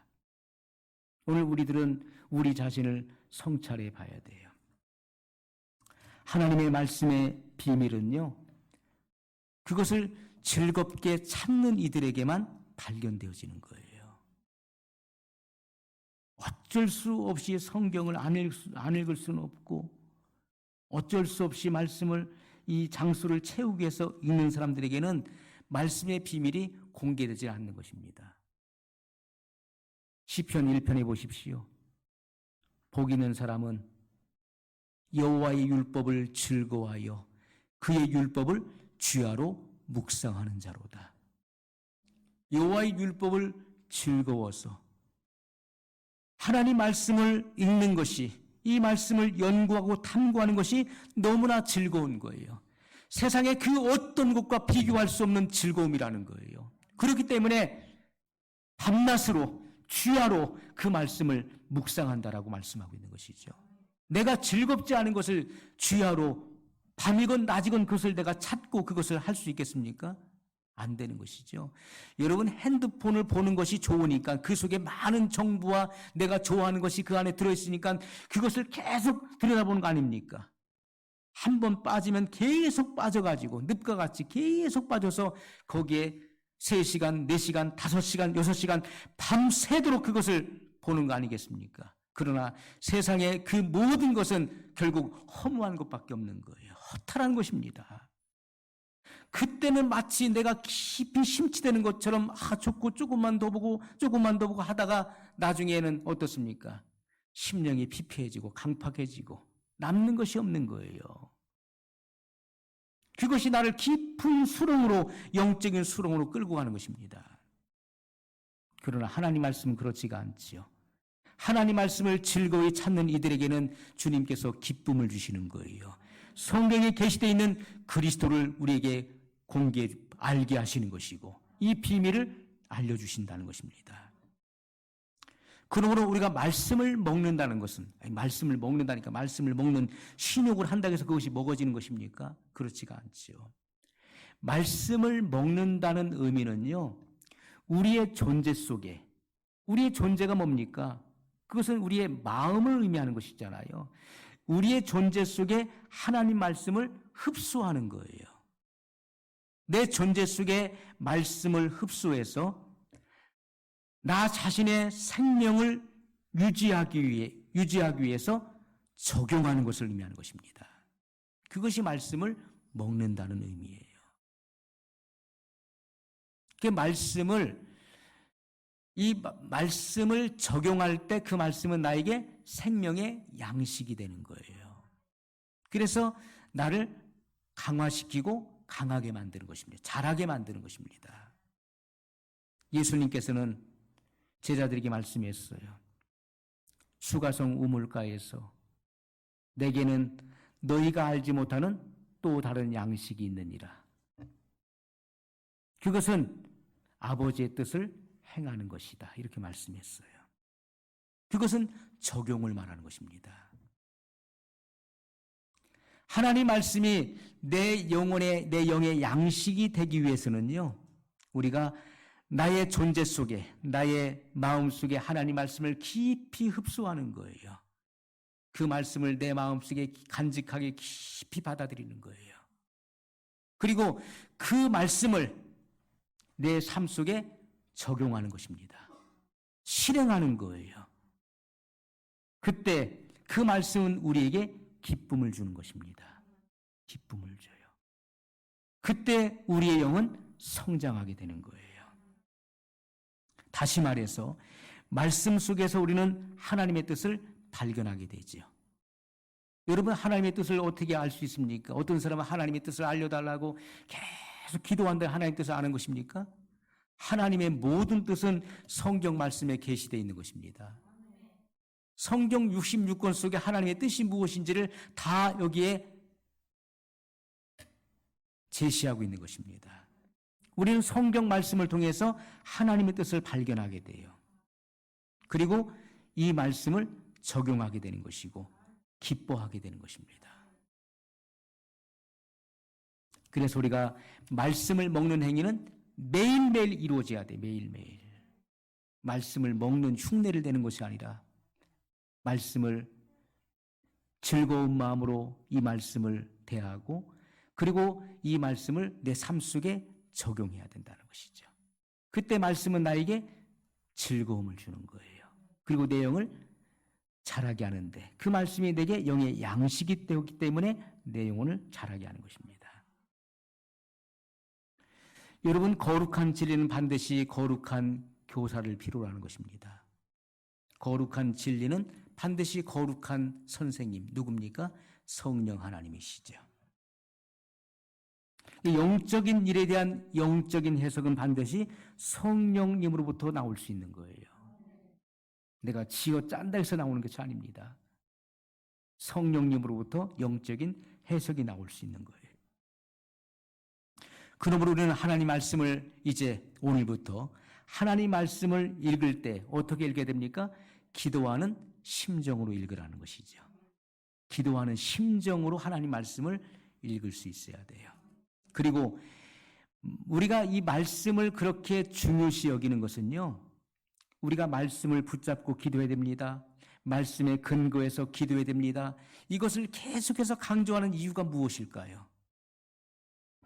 오늘 우리들은 우리 자신을 성찰해 봐야 돼요. 하나님의 말씀의 비밀은요, 그것을 즐겁게 찾는 이들에게만 발견되어지는 거예요. 어쩔 수 없이 성경을 안 읽을 수는 없고, 어쩔 수 없이 말씀을, 이 장수를 채우기 위해서 읽는 사람들에게는 말씀의 비밀이 공개되지 않는 것입니다. 시편 1편에 보십시오. 복 있는 사람은 여호와의 율법을 즐거워하여 그의 율법을 주야로 묵상하는 자로다. 여호와의 율법을 즐거워서 하나님 말씀을 읽는 것이, 이 말씀을 연구하고 탐구하는 것이 너무나 즐거운 거예요. 세상의 그 어떤 것과 비교할 수 없는 즐거움이라는 거예요. 그렇기 때문에 밤낮으로 주야로 그 말씀을 묵상한다라고 말씀하고 있는 것이죠. 내가 즐겁지 않은 것을 주야로 밤이건 낮이건 그것을 내가 찾고 그것을 할 수 있겠습니까? 안 되는 것이죠. 여러분, 핸드폰을 보는 것이 좋으니까 그 속에 많은 정보와 내가 좋아하는 것이 그 안에 들어있으니까 그것을 계속 들여다보는 거 아닙니까? 한 번 빠지면 계속 빠져가지고 늪과 같이 계속 빠져서 거기에 3시간, 4시간, 5시간, 6시간 밤새도록 그것을 보는 거 아니겠습니까? 그러나 세상의 그 모든 것은 결국 허무한 것밖에 없는 거예요. 허탈한 것입니다. 그때는 마치 내가 깊이 심취되는 것처럼 좋고 조금만 더 보고 하다가 나중에는 어떻습니까? 심령이 피폐해지고 강팍해지고 남는 것이 없는 거예요. 그것이 나를 깊은 수렁으로, 영적인 수렁으로 끌고 가는 것입니다. 그러나 하나님 말씀은 그렇지가 않지요. 하나님 말씀을 즐거이 찾는 이들에게는 주님께서 기쁨을 주시는 거예요. 성경에 게시되어 있는 그리스도를 우리에게 알게 하시는 것이고 이 비밀을 알려주신다는 것입니다. 그러므로 우리가 말씀을 먹는다는 것은 말씀을 먹는다니까 말씀을 먹는 신욕을 한다고 해서 그것이 먹어지는 것입니까? 그렇지가 않지요. 말씀을 먹는다는 의미는요, 우리의 존재 속에 우리의 존재가 뭡니까? 그것은 우리의 마음을 의미하는 것이잖아요. 우리의 존재 속에 하나님 말씀을 흡수하는 거예요. 내 존재 속에 말씀을 흡수해서 나 자신의 생명을 유지하기 위해서 적용하는 것을 의미하는 것입니다. 그것이 말씀을 먹는다는 의미예요. 그 이 말씀을 적용할 때 그 말씀은 나에게 생명의 양식이 되는 거예요. 그래서 나를 강화시키고 강하게 만드는 것입니다. 자라게 만드는 것입니다. 예수님께서는 제자들에게 말씀했어요. 수가성 우물가에서 내게는 너희가 알지 못하는 또 다른 양식이 있느니라. 그것은 아버지의 뜻을 행하는 것이다. 이렇게 말씀했어요. 그것은 적용을 말하는 것입니다. 하나님 말씀이 내 영의 양식이 되기 위해서는요, 우리가 나의 존재 속에, 나의 마음 속에 하나님 말씀을 깊이 흡수하는 거예요. 그 말씀을 내 마음 속에 간직하게 깊이 받아들이는 거예요. 그리고 그 말씀을 내 삶 속에 적용하는 것입니다. 실행하는 거예요. 그때 그 말씀은 우리에게 기쁨을 주는 것입니다. 기쁨을 줘요. 그때 우리의 영은 성장하게 되는 거예요. 다시 말해서 말씀 속에서 우리는 하나님의 뜻을 발견하게 되지요. 여러분, 하나님의 뜻을 어떻게 알 수 있습니까? 어떤 사람은 하나님의 뜻을 알려달라고 계속 기도한다 하나님의 뜻을 아는 것입니까? 하나님의 모든 뜻은 성경 말씀에 게시되어 있는 것입니다. 성경 66권 속에 하나님의 뜻이 무엇인지를 다 여기에 제시하고 있는 것입니다. 우리는 성경 말씀을 통해서 하나님의 뜻을 발견하게 돼요. 그리고 이 말씀을 적용하게 되는 것이고 기뻐하게 되는 것입니다. 그래서 우리가 말씀을 먹는 행위는 매일매일 이루어져야 돼. 매일매일. 말씀을 먹는 흉내를 내는 것이 아니라 말씀을 즐거운 마음으로 이 말씀을 대하고 그리고 이 말씀을 내 삶 속에 적용해야 된다는 것이죠. 그때 말씀은 나에게 즐거움을 주는 거예요. 그리고 내 영을 자라게 하는데 그 말씀이 내게 영의 양식이 되었기 때문에 내 영혼을 자라게 하는 것입니다. 여러분, 거룩한 진리는 반드시 거룩한 교사를 필요로 하는 것입니다. 거룩한 진리는 반드시 거룩한 선생님, 누굽니까? 성령 하나님이시죠. 영적인 일에 대한 영적인 해석은 반드시 성령님으로부터 나올 수 있는 거예요. 내가 지어 짠다 해서 나오는 것이 아닙니다. 성령님으로부터 영적인 해석이 나올 수 있는 거예요. 그러므로 우리는 하나님 말씀을 이제 오늘부터 하나님 말씀을 읽을 때 어떻게 읽어야 됩니까? 기도하는 심정으로 읽으라는 것이죠. 기도하는 심정으로 하나님 말씀을 읽을 수 있어야 돼요. 그리고 우리가 이 말씀을 그렇게 중요시 여기는 것은요, 우리가 말씀을 붙잡고 기도해야 됩니다. 말씀에 근거해서 기도해야 됩니다. 이것을 계속해서 강조하는 이유가 무엇일까요?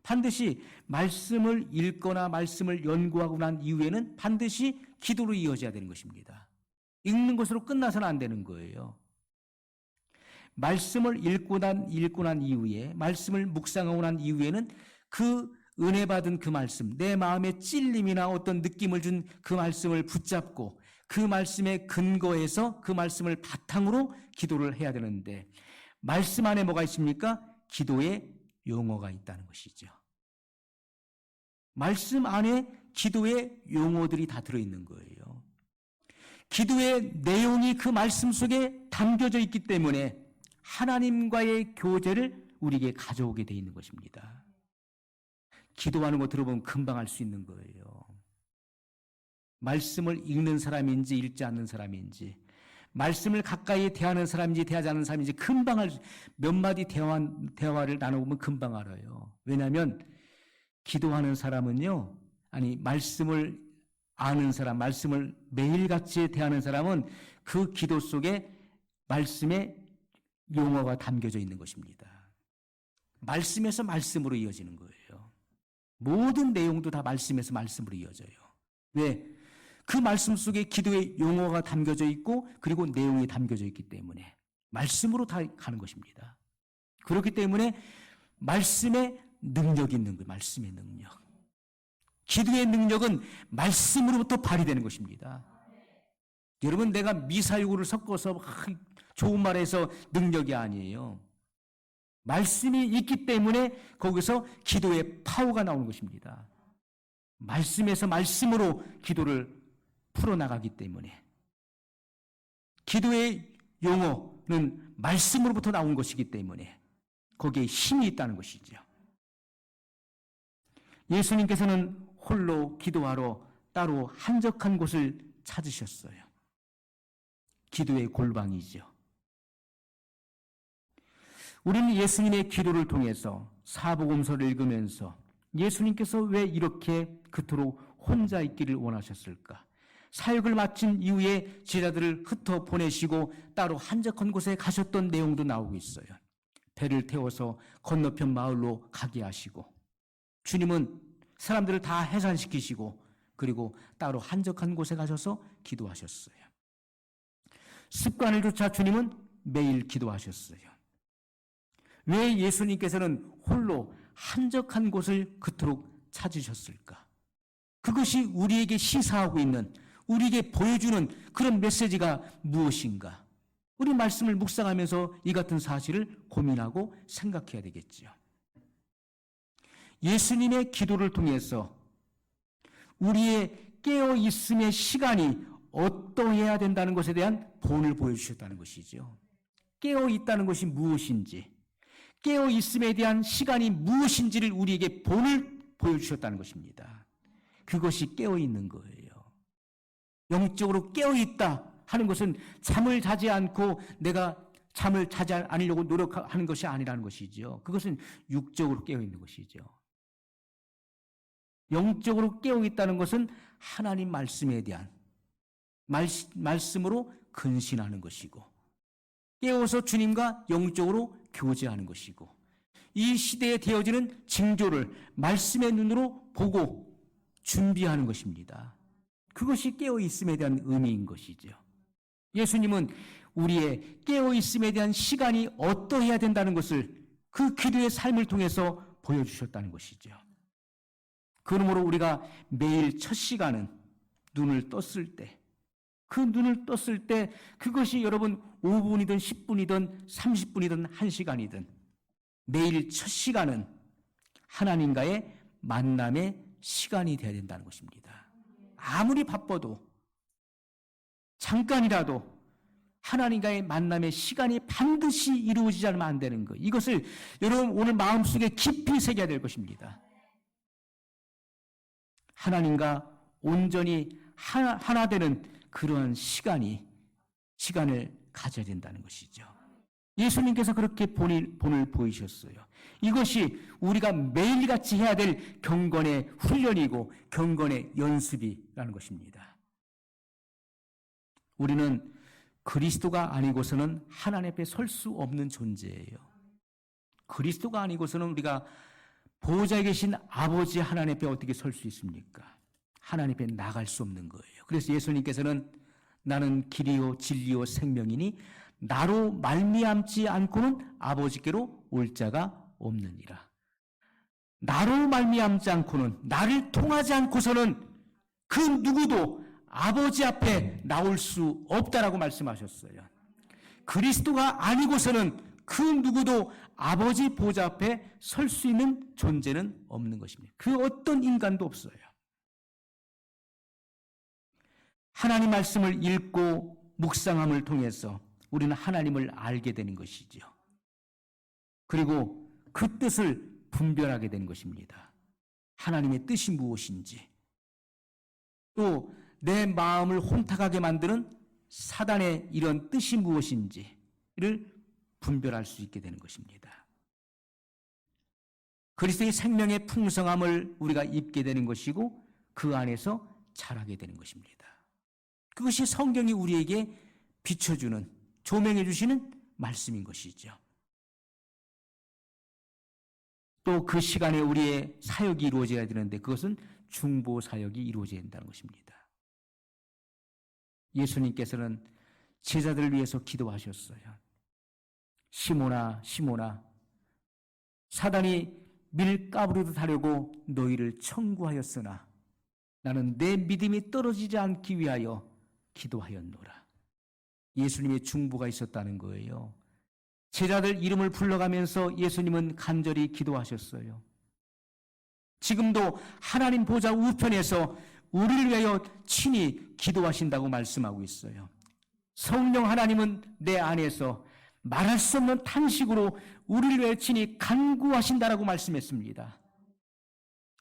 반드시 말씀을 읽거나 말씀을 연구하고 난 이후에는 반드시 기도로 이어져야 되는 것입니다. 읽는 것으로 끝나서는 안 되는 거예요. 말씀을 읽고 난 이후에, 말씀을 묵상하고 난 이후에는 그 은혜 받은 그 말씀, 내 마음에 찔림이나 어떤 느낌을 준 그 말씀을 붙잡고 그 말씀에 근거해서 그 말씀을 바탕으로 기도를 해야 되는데, 말씀 안에 뭐가 있습니까? 기도의 용어가 있다는 것이죠. 말씀 안에 기도의 용어들이 다 들어있는 거예요. 기도의 내용이 그 말씀 속에 담겨져 있기 때문에 하나님과의 교제를 우리에게 가져오게 돼 있는 것입니다. 기도하는 거 들어보면 금방 알 수 있는 거예요. 말씀을 읽는 사람인지 읽지 않는 사람인지, 말씀을 가까이 대하는 사람인지 대하지 않는 사람인지 금방 몇 마디 대화를 나눠보면 금방 알아요. 왜냐하면 기도하는 사람은요, 말씀을 아는 사람, 말씀을 매일같이 대하는 사람은 그 기도 속에 말씀의 용어가 담겨져 있는 것입니다. 말씀에서 말씀으로 이어지는 거예요. 모든 내용도 다 말씀에서 말씀으로 이어져요. 왜? 그 말씀 속에 기도의 용어가 담겨져 있고 그리고 내용이 담겨져 있기 때문에 말씀으로 다 가는 것입니다. 그렇기 때문에 말씀의 능력이 있는 거예요. 말씀의 능력. 기도의 능력은 말씀으로부터 발휘되는 것입니다. 여러분, 내가 미사여구를 섞어서 좋은 말해서 능력이 아니에요. 말씀이 있기 때문에 거기서 기도의 파워가 나오는 것입니다. 말씀에서 말씀으로 기도를 풀어나가기 때문에 기도의 용어는 말씀으로부터 나온 것이기 때문에 거기에 힘이 있다는 것이죠. 예수님께서는 홀로 기도하러 따로 한적한 곳을 찾으셨어요. 기도의 골방이죠. 우리는 예수님의 기도를 통해서 사복음서를 읽으면서 예수님께서 왜 이렇게 그토록 혼자 있기를 원하셨을까? 사역을 마친 이후에 제자들을 흩어 보내시고 따로 한적한 곳에 가셨던 내용도 나오고 있어요. 배를 태워서 건너편 마을로 가게 하시고, 주님은 사람들을 다 해산시키시고 그리고 따로 한적한 곳에 가셔서 기도하셨어요. 습관을 조차 주님은 매일 기도하셨어요. 왜 예수님께서는 홀로 한적한 곳을 그토록 찾으셨을까? 그것이 우리에게 시사하고 있는, 우리에게 보여주는 그런 메시지가 무엇인가? 우리 말씀을 묵상하면서 이 같은 사실을 고민하고 생각해야 되겠지요. 예수님의 기도를 통해서 우리의 깨어있음의 시간이 어떠해야 된다는 것에 대한 본을 보여주셨다는 것이죠. 깨어있다는 것이 무엇인지, 깨어있음에 대한 시간이 무엇인지를 우리에게 본을 보여주셨다는 것입니다. 그것이 깨어있는 거예요. 영적으로 깨어있다 하는 것은 잠을 자지 않고 내가 잠을 자지 않으려고 노력하는 것이 아니라는 것이죠. 그것은 육적으로 깨어있는 것이죠. 영적으로 깨어있다는 것은 하나님 말씀에 대한 말씀으로 근신하는 것이고, 깨어서 주님과 영적으로 교제하는 것이고, 이 시대에 되어지는 징조를 말씀의 눈으로 보고 준비하는 것입니다. 그것이 깨어있음에 대한 의미인 것이죠. 예수님은 우리의 깨어있음에 대한 시간이 어떠해야 된다는 것을 그 기도의 삶을 통해서 보여주셨다는 것이죠. 그러므로 우리가 매일 첫 시간은 눈을 떴을 때, 그 눈을 떴을 때 그것이 여러분 5분이든 10분이든 30분이든 1시간이든 매일 첫 시간은 하나님과의 만남의 시간이 되어야 된다는 것입니다. 아무리 바빠도 잠깐이라도 하나님과의 만남의 시간이 반드시 이루어지지 않으면 안 되는 것, 이것을 여러분 오늘 마음속에 깊이 새겨야 될 것입니다. 하나님과 온전히 하나 되는 그러한 시간을 가져야 된다는 것이죠. 예수님께서 그렇게 본을 보이셨어요. 이것이 우리가 매일같이 해야 될 경건의 훈련이고 경건의 연습이라는 것입니다. 우리는 그리스도가 아니고서는 하나님 앞에 설 수 없는 존재예요. 그리스도가 아니고서는 우리가 보호자에 계신 아버지 하나님 앞에 어떻게 설 수 있습니까? 하나님 앞에 나갈 수 없는 거예요. 그래서 예수님께서는 나는 길이요 진리요 생명이니 나로 말미암지 않고는 아버지께로 올 자가 없느니라. 나로 말미암지 않고는, 나를 통하지 않고서는 그 누구도 아버지 앞에 나올 수 없다라고 말씀하셨어요. 그리스도가 아니고서는 그 누구도 아버지 보좌 앞에 설 수 있는 존재는 없는 것입니다. 그 어떤 인간도 없어요. 하나님 말씀을 읽고 묵상함을 통해서 우리는 하나님을 알게 되는 것이죠. 그리고 그 뜻을 분별하게 되는 것입니다. 하나님의 뜻이 무엇인지, 또 내 마음을 혼탁하게 만드는 사단의 이런 뜻이 무엇인지를 분별할 수 있게 되는 것입니다. 그리스도의 생명의 풍성함을 우리가 입게 되는 것이고 그 안에서 자라게 되는 것입니다. 그것이 성경이 우리에게 비춰주는, 조명해 주시는 말씀인 것이죠. 또 그 시간에 우리의 사역이 이루어져야 되는데 그것은 중보 사역이 이루어져야 된다는 것입니다. 예수님께서는 제자들을 위해서 기도하셨어요. 시몬아, 시몬아, 사단이 밀가부르듯 하려고 너희를 청구하였으나 나는 내 믿음이 떨어지지 않기 위하여 기도하였노라. 예수님의 중보가 있었다는 거예요. 제자들 이름을 불러가면서 예수님은 간절히 기도하셨어요. 지금도 하나님 보좌 우편에서 우리를 위하여 친히 기도하신다고 말씀하고 있어요. 성령 하나님은 내 안에서 말할 수 없는 탄식으로 우리를 위하여 친히 간구하신다라고 말씀했습니다.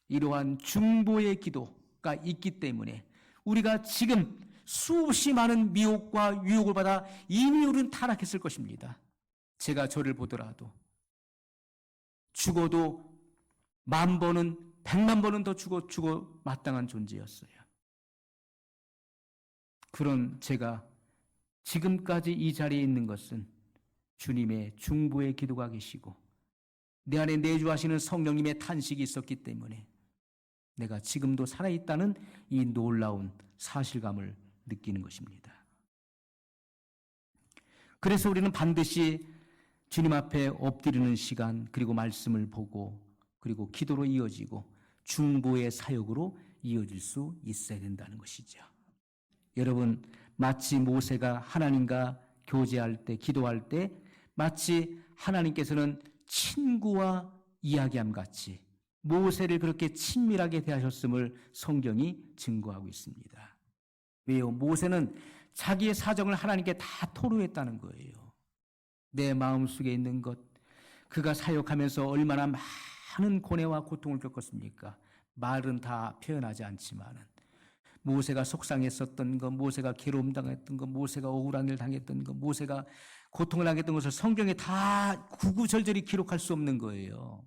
이러한 중보의 기도가 있기 때문에 우리가 지금 수없이 많은 미혹과 유혹을 받아 이미 우리는 타락했을 것입니다. 제가 저를 보더라도 죽어도 10,000번은 100,000번은 더 죽어 마땅한 존재였어요. 그런 제가 지금까지 이 자리에 있는 것은 주님의 중보의 기도가 계시고 내 안에 내주하시는 성령님의 탄식이 있었기 때문에 내가 지금도 살아있다는 이 놀라운 사실감을 느끼는 것입니다. 그래서 우리는 반드시 주님 앞에 엎드리는 시간, 그리고 말씀을 보고, 그리고 기도로 이어지고 중보의 사역으로 이어질 수 있어야 된다는 것이죠. 여러분, 마치 모세가 하나님과 교제할 때, 기도할 때 마치 하나님께서는 친구와 이야기함 같이 모세를 그렇게 친밀하게 대하셨음을 성경이 증거하고 있습니다. 왜요? 모세는 자기의 사정을 하나님께 다 토로했다는 거예요. 내 마음속에 있는 것, 그가 사역하면서 얼마나 많은 고뇌와 고통을 겪었습니까? 말은 다 표현하지 않지만은 모세가 속상했었던 것, 모세가 괴로움 당했던 것, 모세가 억울한 일 당했던 것, 모세가 고통을 당했던 것을 성경에 다 구구절절히 기록할 수 없는 거예요.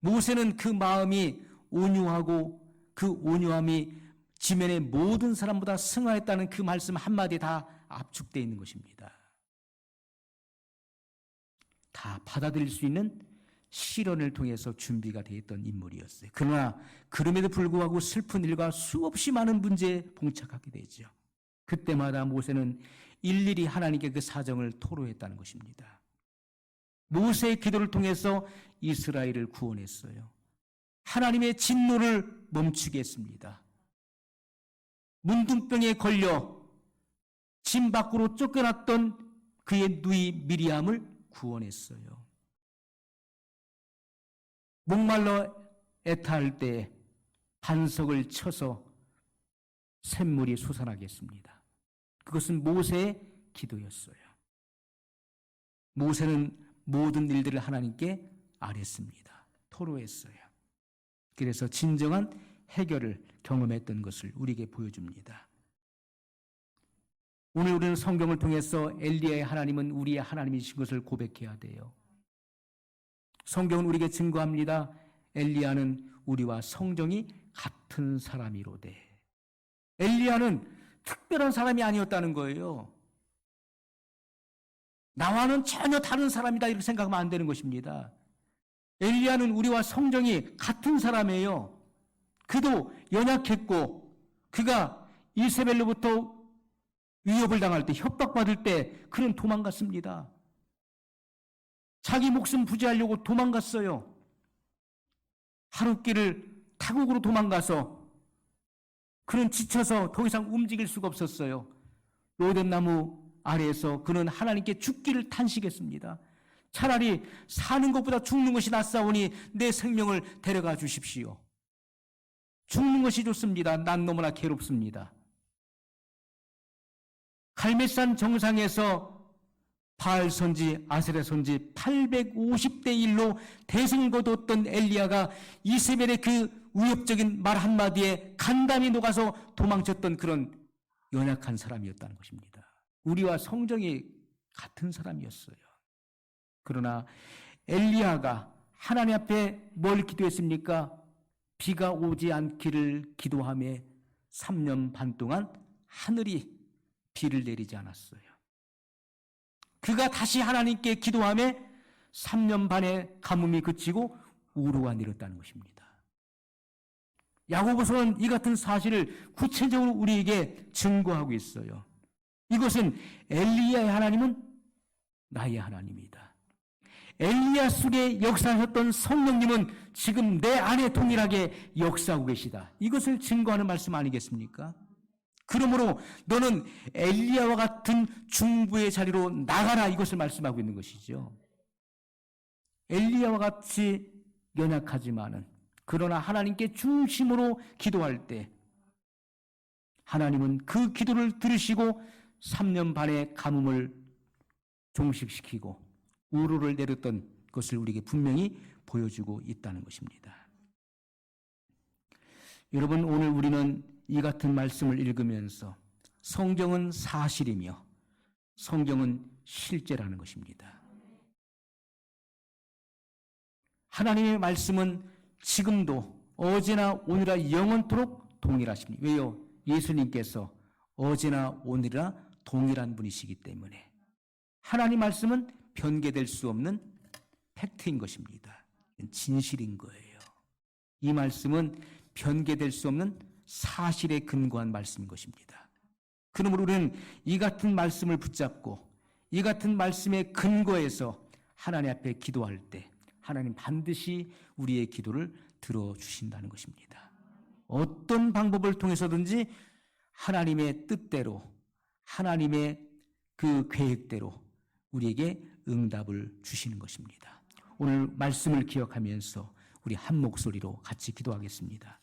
모세는 그 마음이 온유하고 그 온유함이 지면의 모든 사람보다 승하했다는 그 말씀 한마디에 다 압축되어 있는 것입니다. 다 받아들일 수 있는 시련을 통해서 준비가 되어 있던 인물이었어요. 그러나 그럼에도 불구하고 슬픈 일과 수없이 많은 문제에 봉착하게 되죠. 그때마다 모세는 일일이 하나님께 그 사정을 토로했다는 것입니다. 모세의 기도를 통해서 이스라엘을 구원했어요. 하나님의 진노를 멈추게 했습니다. 문둥병에 걸려 진 밖으로 쫓겨났던 그의 누이 미리암을 구원했어요. 목말라 애타할 때 반석을 쳐서 샘물이 솟아나게 했습니다. 그것은 모세의 기도였어요. 모세는 모든 일들을 하나님께 아뢰습니다. 토로했어요. 그래서 진정한 해결을 경험했던 것을 우리에게 보여줍니다. 오늘 우리는 성경을 통해서 엘리야의 하나님은 우리의 하나님이신 것을 고백해야 돼요. 성경은 우리에게 증거합니다. 엘리야는 우리와 성정이 같은 사람이로되. 엘리야는 특별한 사람이 아니었다는 거예요. 나와는 전혀 다른 사람이다 이렇게 생각하면 안 되는 것입니다. 엘리야는 우리와 성정이 같은 사람이에요. 그도 연약했고 그가 이세벨로부터 위협을 당할 때, 협박받을 때 그는 도망갔습니다. 자기 목숨 부지하려고 도망갔어요. 하룻길을 타국으로 도망가서 그는 지쳐서 더 이상 움직일 수가 없었어요. 로뎀나무 아래에서 그는 하나님께 죽기를 탄식했습니다. 차라리 사는 것보다 죽는 것이 낫사오니 내 생명을 데려가 주십시오. 죽는 것이 좋습니다. 난 너무나 괴롭습니다. 갈멜산 정상에서 바알 선지, 아세라 선지 850대 1로 대승을 거두었던 엘리야가 이세벨의 그 위협적인 말 한마디에 간담이 녹아서 도망쳤던 그런 연약한 사람이었다는 것입니다. 우리와 성정이 같은 사람이었어요. 그러나 엘리야가 하나님 앞에 뭘 기도했습니까? 비가 오지 않기를 기도하며 3년 반 동안 하늘이 비를 내리지 않았어요. 그가 다시 하나님께 기도하며 3년 반의 가뭄이 그치고 우루가 내렸다는 것입니다. 야고보서는 이 같은 사실을 구체적으로 우리에게 증거하고 있어요. 이것은 엘리야의 하나님은 나의 하나님이다. 엘리야 속에 역사하셨던 성령님은 지금 내 안에 동일하게 역사하고 계시다. 이것을 증거하는 말씀 아니겠습니까? 그러므로 너는 엘리야와 같은 중부의 자리로 나가라, 이것을 말씀하고 있는 것이죠. 엘리야와 같이 연약하지만은 그러나 하나님께 중심으로 기도할 때 하나님은 그 기도를 들으시고 3년 반의 가뭄을 종식시키고 우루를 내렸던 것을 우리에게 분명히 보여주고 있다는 것입니다. 여러분, 오늘 우리는 이 같은 말씀을 읽으면서 성경은 사실이며 성경은 실제라는 것입니다. 하나님의 말씀은 지금도 어제나 오늘이나 영원토록 동일하십니다. 왜요? 예수님께서 어제나 오늘이나 동일한 분이시기 때문에. 하나님 말씀은 변개될 수 없는 팩트인 것입니다. 진실인 거예요. 이 말씀은 변개될 수 없는 사실에 근거한 말씀인 것입니다. 그러므로 우리는 이 같은 말씀을 붙잡고 이 같은 말씀에 근거해서 하나님 앞에 기도할 때 하나님 반드시 우리의 기도를 들어주신다는 것입니다. 어떤 방법을 통해서든지 하나님의 뜻대로, 하나님의 그 계획대로 우리에게 응답을 주시는 것입니다. 오늘 말씀을 기억하면서 우리 한 목소리로 같이 기도하겠습니다.